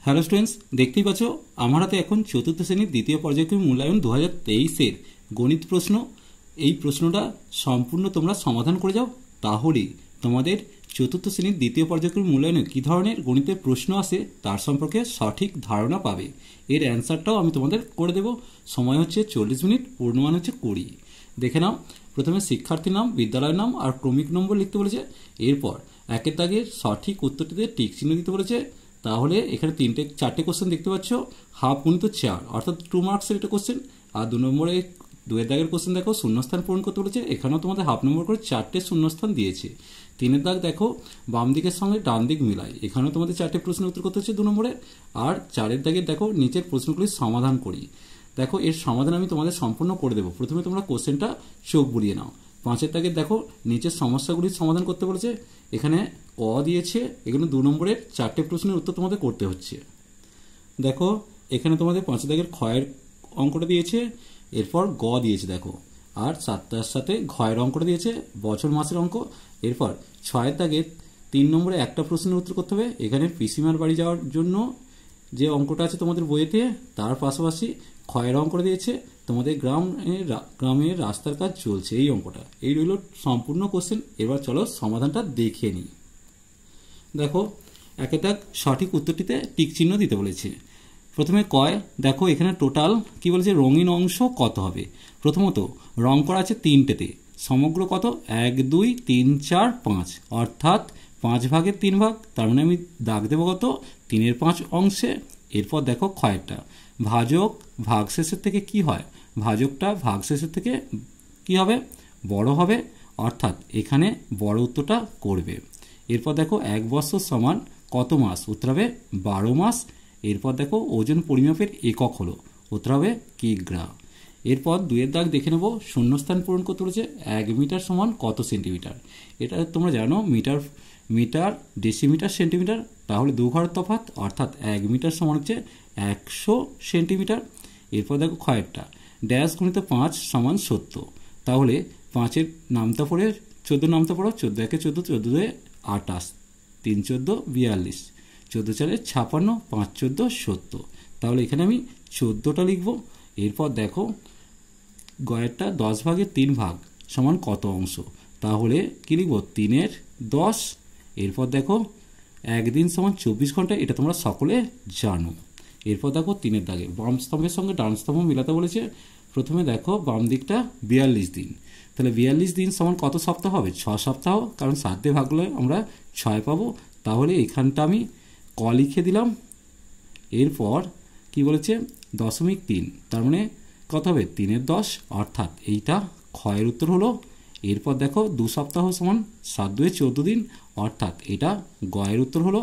Hello students, দেখতেই পাচ্ছ আমার হাতে এখন চতুর্থ শ্রেণীর দ্বিতীয় পর্যায়ক্রমিক মূল্যায়ন 2023-এর গণিত প্রশ্ন। এই প্রশ্নটা সম্পূর্ণ তোমরা সমাধান করে যাও, তাহলে তোমাদের চতুর্থ শ্রেণীর দ্বিতীয় পর্যায়ক্রমিক মূল্যায়নে কী ধরনের গণিতের প্রশ্ন আসে তার সম্পর্কে সঠিক ধারণা পাবে। এর অ্যান্সারটাও আমি তোমাদের করে দেব। সময় হচ্ছে 40 মিনিট, পূর্ণমান হচ্ছে 20। দেখে নাও, প্রথমে শিক্ষার্থীর নাম, বিদ্যালয়ের নাম আর ক্রমিক নম্বর লিখতে বলেছে। এরপর একের দাগের সঠিক উত্তরটিতে টিক চিহ্ন দিতে বলেছে। তাহলে এখানে চারটে কোশ্চেন দেখতে পাচ্ছ, হাফ গুণিত 4 অর্থাৎ 2 মার্কসের এটা কোশ্চেন। আর 2 নম্বরে 2 দাগের কোশ্চেন দেখো, শূন্যস্থান পূরণ করতে বলেছে। এখানেও তোমাদের হাফ নম্বর করে 4টে শূন্যস্থান দিয়েছে। 3 দাগ দেখো, বাম দিকের সঙ্গে ডান দিক মিলায়, এখানেও তোমাদের 4টে প্রশ্নের উত্তর করতে হচ্ছে 2 নম্বরে। আর 4 দাগের দেখো, নিচের প্রশ্নগুলির সমাধান করি। দেখো, এর সমাধান আমি তোমাদের সম্পূর্ণ করে দেবো। প্রথমে তোমরা কোশ্চেনটা চোখ বুলিয়ে নাও। 5 দাগের দেখো, নিচের সমস্যাগুলির সমাধান করতে বলেছে। এখানে অ দিয়েছে, এখানে 2 নম্বরের 4টে প্রশ্নের উত্তর তোমাদের করতে হচ্ছে। দেখো, এখানে তোমাদের 5 দাগের ক্ষয়ের অঙ্কটা দিয়েছে, এরপর গ দিয়েছে দেখো, আর 7টার সাথে ঘয়ের অঙ্কটা দিয়েছে, বছর মাসের অঙ্ক। এরপর 6 দাগের 3 নম্বরে একটা প্রশ্নের উত্তর করতে হবে। এখানে পিসিমার বাড়ি যাওয়ার জন্য যে অঙ্কটা আছে তোমাদের বইয়েতে, তার পাশাপাশি ক্ষয়ের অঙ্কটা দিয়েছে, তোমাদের গ্রামের রাস্তার কাজ চলছে, এই অঙ্কটা। এই রইল সম্পূর্ণ কোশ্চেন। এবার চলো সমাধানটা দেখে নিই। দেখো, একে দাগ সঠিক উত্তরটিতে টিক চিহ্ন দিতে বলেছে। প্রথমে কয়, দেখো এখানে টোটাল কি বলেছে, রঙিন অংশ কত হবে। প্রথমত রং করা আছে 3টেতে, সমগ্র কত 1 2 3 4 5, অর্থাৎ 5 ভাগের 3 ভাগ। তার মানে আমি দাগ দেবো কত, 3এর 5 অংশে। এরপর দেখো ক্ষয়েরটা, ভাজক ভাগশেষের থেকে কি হয়, ভাজকটা ভাগশেষের থেকে কি হবে, বড় হবে, অর্থাৎ এখানে বড় উত্তরটা করবে। এরপর দেখো 1 বছর সমান কত মাস, উত্তর হবে 12 মাস। এরপর দেখো ওজন পরিমাপের একক হলো, উত্তর হবে কিগ্রা। এরপর 2 দাগ দেখে নেব, শূন্যস্থান পূরণ করতে বলেছে। 1 মিটার সমান কত সেন্টিমিটার। এটা তোমরা জানো, মিটার ডেসিমিটার সেন্টিমিটার, তাহলে 2 ঘরের তফাৎ, অর্থাৎ 1 মিটার সমান হচ্ছে 100 সেন্টিমিটার। এরপর দেখো ক্ষয়েরটা, ড্যাশ গুণিত 5 সমান 70, তাহলে 5-এর নামতা পড়ে 14 নামতা পড়ো, 14 1 14, 14 2 28, 3 14 42, 14 4 56, 5 14 70, তাহলে এখানে আমি 14টা লিখব। এরপর দেখো গয়েরটা 10 ভাগের 3 ভাগ সমান কত অংশ, তাহলে কি লিখব, 3-এর 10। এরপর দেখো একদিন সমান 24 ঘন্টা, এটা তোমরা সকলে জানো। এরপর দেখো 3 দাগে বাম স্তম্ভের সঙ্গে ডান স্তম্ভ মিলাতে বলেছে। প্রথমে দেখো বাম দিকটা 42 দিন, তাহলে 42 দিন সমান কত সপ্তাহ হবে, 6 সপ্তাহ, কারণ 7 দিয়ে ভাগ করলে আমরা 6 পাবো। তাহলে এখানটা আমি ক লিখে দিলাম। এরপর কি বলেছে, 0.3, তার মানে কত হবে, 3-এর 10, অর্থাৎ এইটা ক্ষয়ের উত্তর হলো। এরপর দেখো 2 সপ্তাহ সমান 7 2 14 দিন, অর্থাৎ এটা গয়ের উত্তর হলো।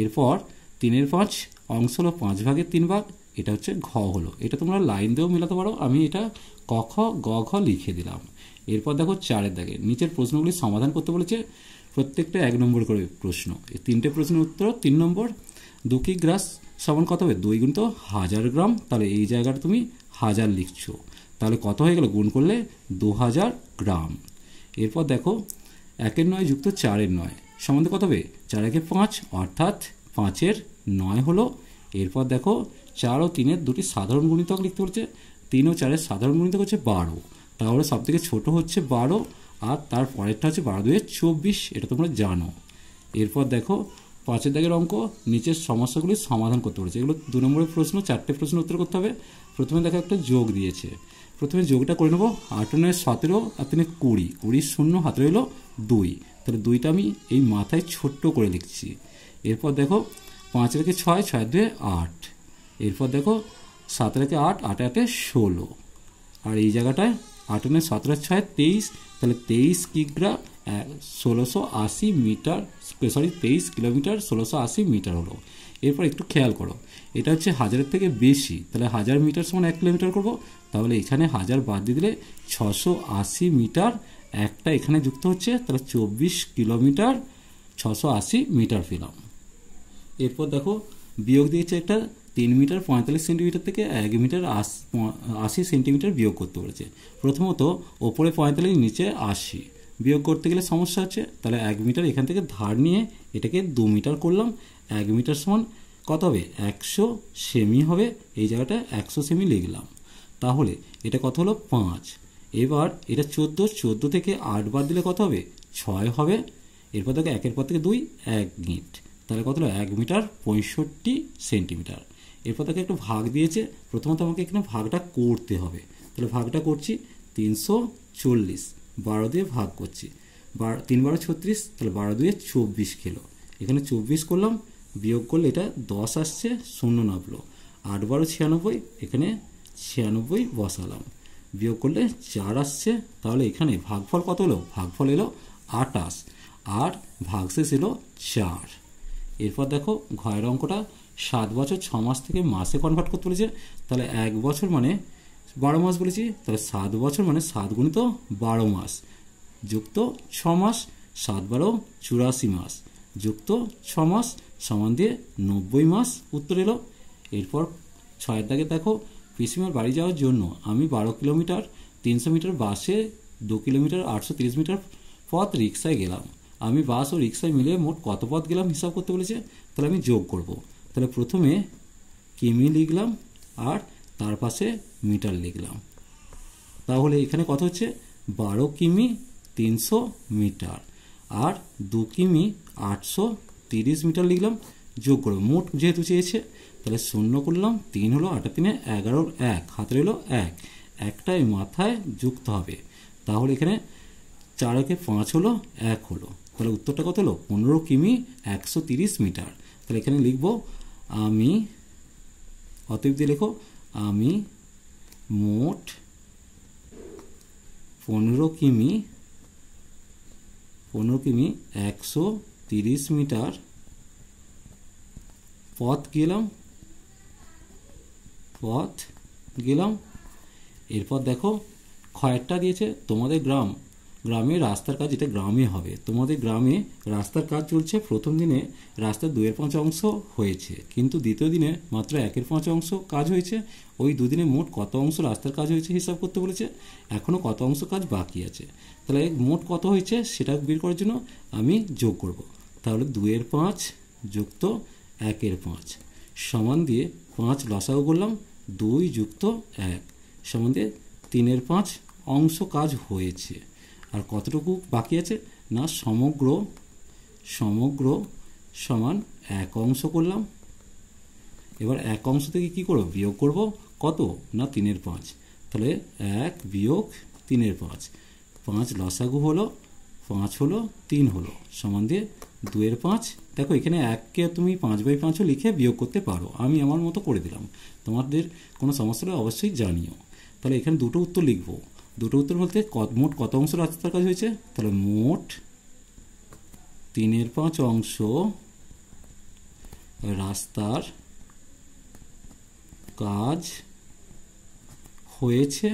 এরপর 3-এর 5 অংশ হলো 5 ভাগের 3 ভাগ, এটা হচ্ছে ঘ হলো। এটা তোমরা লাইন দিয়েও মেলাতে পারো, আমি এটা ক খ গ ঘ লিখে দিলাম। এরপর দেখো 4 দাগে নিচের প্রশ্নগুলি সমাধান করতে বলেছে। প্রত্যেকটা 1 নম্বর করে প্রশ্ন। এই 3টে প্রশ্নের উত্তর 3 নম্বর। 2 কিগ্রা সমান কত হবে, 2 গুণিত 1000 গ্রাম, তাহলে এই জায়গাটা তুমি 1000 লিখছো, তাহলে কত হয়ে গেল, গুণ করলে 2000 গ্রাম। এরপর দেখো 1-এর 9 যুক্ত 4-এর 9 সমান কত হবে, 4 1 5, অর্থাৎ 5-এর 9 হলো। এরপর দেখো 4 ও 3-এর দুটি সাধারণ গুণিতক লিখতে হচ্ছে। 3 ও 4-এর সাধারণ গুণিতক হচ্ছে 12, তাহলে সব থেকে ছোট হচ্ছে 12, আর তার পরেরটা হচ্ছে 12 2 24, এটা তোমরা জানো। এরপর দেখো 5 দাগের অঙ্ক, নিচের সমস্যাগুলি সমাধান করতে বলেছে। এগুলো 2 নম্বরের প্রশ্ন, 4টে প্রশ্ন উত্তর করতে হবে। প্রথমে দেখো একটা যোগ দিয়েছে, প্রথমে যোগটা করে নেবো। 8 9 17 আর 3 20, 20 0 হাতে রইল 2, তাহলে 2টা আমি এই মাথায় ছোট্ট করে লিখছি। এরপর দেখো 5 রেখে 6, 6 2 8, এরপর দেখো 7 রেখে 8, 8 8 16, আর এই জায়গাটায় 8 9 17 6 23, তাহলে 23 কিগ্রা 1680 মিটার, 23 কিলোমিটার 1680 মিটার হলো। এরপর একটু খেয়াল করো, এটা হচ্ছে 1000-এর থেকে বেশি, তাহলে 1000 মিটার সমান 1 কিলোমিটার করবো, তাহলে এখানে 1000 বাদ দিয়ে দিলে 680 মিটার, একটা এখানে যুক্ত হচ্ছে, তাহলে 24 কিলোমিটার 680 মিটার পেলাম। এরপর দেখো বিয়োগ দিয়েছে একটা 3 মিটার 45 সেন্টিমিটার থেকে 1 মিটার 80 সেন্টিমিটার বিয়োগ করতে বলেছে। প্রথমত ওপরে 45, নিচে 80, বিয়োগ করতে গেলে সমস্যা হচ্ছে, তাহলে 1 মিটার এখান থেকে ধার নিয়ে এটাকে 2 মিটার করলাম। 1 মিটার সমান কত হবে 100 সেমি হবে, এই জায়গাটা 100 সেমি লিখলাম। তাহলে এটা কত হলো 5। এবার এটা 14 থেকে 8 বাদ দিলে কত হবে 6 হবে। এরপর দেখো 1 এর পর থেকে 2 1 গিট, তাহলে কত হলো 1 মিটার 65 সেন্টিমিটার। এরপর তাকে একটু ভাগ দিয়েছে, প্রথমত আমাকে এখানে ভাগটা করতে হবে। তাহলে ভাগটা করছি 340, 12 দিয়ে ভাগ করছি, 3 12 36, তাহলে 12 দিয়ে 24 খেলো। এখানে 24 করলাম, বিয়োগ করলে এটা 10 আসছে, 0 নামলো। 8 12 96, এখানে 96 বসালাম, বিয়োগ করলে 4 আসছে। তাহলে এখানে ভাগফল কত হলো, ভাগফল এলো 28 আর ভাগশেষ এলো 4। এরপর দেখো ঘয়ের অঙ্কটা 7 বছর 6 মাস থেকে মাসে কনভার্ট করতে বলেছে। তাহলে 1 বছর মানে 12 মাস বলেছি, তাহলে 7 বছর মানে 7 গুণিত 12 মাস যুক্ত 6 মাস, 7 12 84 মাস যুক্ত 6 মাস সমান দিয়ে 90 মাস উত্তর এলো। এরপর 6 দাগে দেখো পিসিমার বাড়ি যাওয়ার জন্য আমি 12 কিলোমিটার 300 মিটার বাসে, 2 কিলোমিটার 830 মিটার পথ রিক্সায় গেলাম। আমি বাস ও রিক্সায় মিলে মোট কত পথ গেলাম হিসাব করতে বলেছে। তাহলে আমি যোগ করব। তাহলে প্রথমে কিমি লিখলাম আর তার পাশে মিটার লিখলাম। তাহলে এখানে কত হচ্ছে 12 কিমি 300 মিটার আর 2 কিমি 830 মিটার লিখলাম, যোগ করব। মোট যেহেতু চেয়েছে তাহলে 0 করলাম, 3 হলো, 8 3 11, 1 হাতে রইল 1, একটাই মাথায় যুক্ত হবে। তাহলে এখানে 4 কে 5 হলো, 1 হলো। তাহলে উত্তরটা কত হলো 15 কিমি 130 মিটার। তাহলে এখানে লিখব আমি, অতএব দিয়ে লেখো আমি মোট 15 কিমি 130 মিটার পথ গেলাম। এরপর দেখো ক্ষয়েরটা দিয়েছে তোমাদের গ্রামে রাস্তার কাজ, এটা গ্রামে হবে। তোমাদের গ্রামে রাস্তার কাজ চলছে, প্রথম দিনে রাস্তার 2/5 অংশ হয়েছে, কিন্তু দ্বিতীয় দিনে মাত্র 1/5 অংশ কাজ হয়েছে। ওই দুদিনে মোট কত অংশ রাস্তার কাজ হয়েছে হিসাব করতে বলেছে, এখনো কত অংশ কাজ বাকি আছে। তাহলে মোট কত হয়েছে সেটা বের করার জন্য আমি যোগ করব। তাহলে 2/5 যুক্ত 1/5 সমান দিয়ে 5 লসাগু করলাম, 2 যুক্ত 1 সমান দিয়ে 3/5 অংশ কাজ হয়েছে। আর কতটুকু বাকি আছে না, সমগ্র সমান 1 অংশ করলাম। এবার 1 অংশ থেকে কি করব, বিয়োগ করব কত না 3/5। তাহলে 1 বিয়োগ 3/5, 5 লসাগু হলো, 5 হলো 3 হলো সমান দিয়ে 2/5। দেখো এখানে 1কে তুমি 5/5 লিখে বিয়োগ করতে পারো, আমি আমার মতো করে দিলাম। তোমাদের কোনো সমস্যা হলে অবশ্যই জানিও। তাহলে এখানে দুটো উত্তর লিখবো। দুটো উত্তর বলতে মোট কত অংশ রাস্তার কাজ হয়েছে, তাহলে মোট 3/5 অংশ রাস্তার কাজ হয়েছে,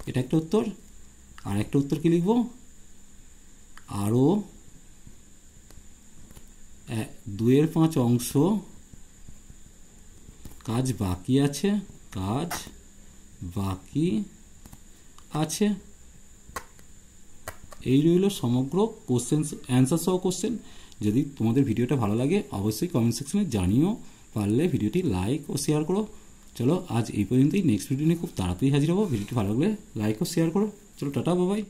এটা একটা উত্তর। আর একটা উত্তর কি লিখব, আরো 2/5 অংশ কাজ বাকি আছে। এই রইল সমগ্র কোশ্চেন অ্যান্সার সহ কোশ্চেন। যদি তোমাদের ভিডিওটা ভালো লাগে অবশ্যই কমেন্ট সেকশনে জানিও, পারলে ভিডিওটি লাইক ও শেয়ার করো। চলো আজ এই পর্যন্তই, নেক্সট ভিডিও নিয়ে খুব তাড়াতাড়ি হাজির হবো। ভিডিওটি ভালো লাগলে লাইক ও শেয়ার করো। চলো টাটা, বাই বাই।